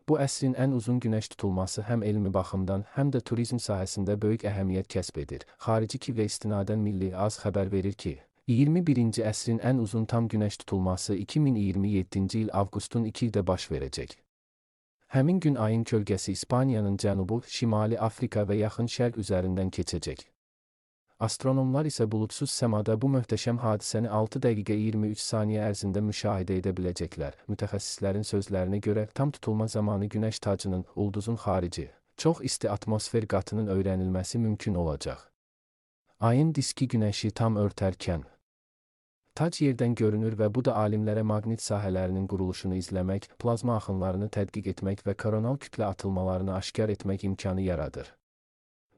Bu əsrin ən uzun günəş tutulması həm elmi baxımdan, həm də turizm sahəsində böyük əhəmiyyət kəsb edir. Xarici TV istinadən Milli Az xəbər verir ki, 21-ci əsrin ən uzun tam günəş tutulması 2027-ci il avqustun 2-də baş verəcək. Həmin gün ayın kölgəsi İspaniyanın cənubu, Şimali Afrika və Yaxın Şərq üzərindən keçəcək. Astronomlar isə buludsuz səmada bu möhtəşəm hadisəni 6 dəqiqə 23 saniyə ərzində müşahidə edə biləcəklər. Mütəxəssislərin sözlərinə görə tam tutulma zamanı günəş tacının, ulduzun xarici, çox isti atmosfer qatının öyrənilməsi mümkün olacaq. Ayın diski günəşi tam örtərkən tac yerdən görünür və bu da alimlərə maqnit sahələrinin quruluşunu izləmək, plazma axınlarını tədqiq etmək və koronal kütlə atılmalarını aşkar etmək imkanı yaradır.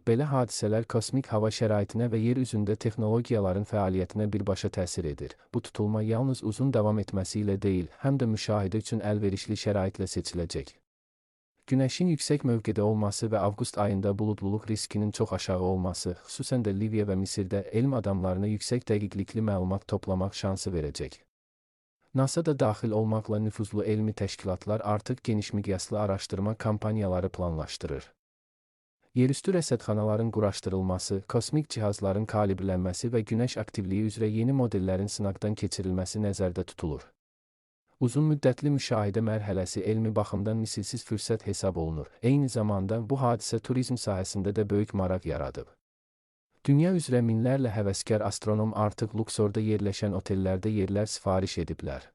Belə hadisələr kosmik hava şəraitinə və yer üzündə texnologiyaların fəaliyyətinə birbaşa təsir edir. Bu tutulma yalnız uzun davam etməsi ilə deyil, həm də müşahidə üçün əlverişli şəraitlə seçiləcək. Günəşin yüksək mövqedə olması və avqust ayında buludluluq riskinin çox aşağı olması, xüsusən də Liviya və Misirdə elm adamlarına yüksək dəqiqlikli məlumat toplamaq şansı verəcək. NASA da daxil olmaqla nüfuzlu elmi təşkilatlar artıq geniş miqyaslı araşdırma kampaniyaları planlaşdırır. Yerüstü rəsədxanaların quraşdırılması, kosmik cihazların kalibrlənməsi və günəş aktivliyi üzrə yeni modellərin sınaqdan keçirilməsi nəzərdə tutulur. Uzun müddətli müşahidə mərhələsi elmi baxımdan misilsiz fürsət hesab olunur. Eyni zamanda bu hadisə turizm sahəsində də böyük maraq yaradıb. Dünya üzrə minlərlə həvəskar astronom artıq Luxorda yerləşən otellərdə yerlər sifariş ediblər.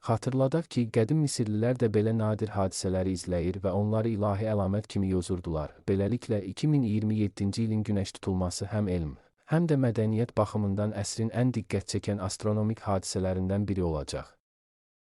Xatırladaq ki, qədim Misirlilər də belə nadir hadisələri izləyir və onları ilahi əlamət kimi yozurdular. Beləliklə, 2027-ci ilin günəş tutulması həm elm, həm də mədəniyyət baxımından əsrin ən diqqət çəkən astronomik hadisələrindən biri olacaq.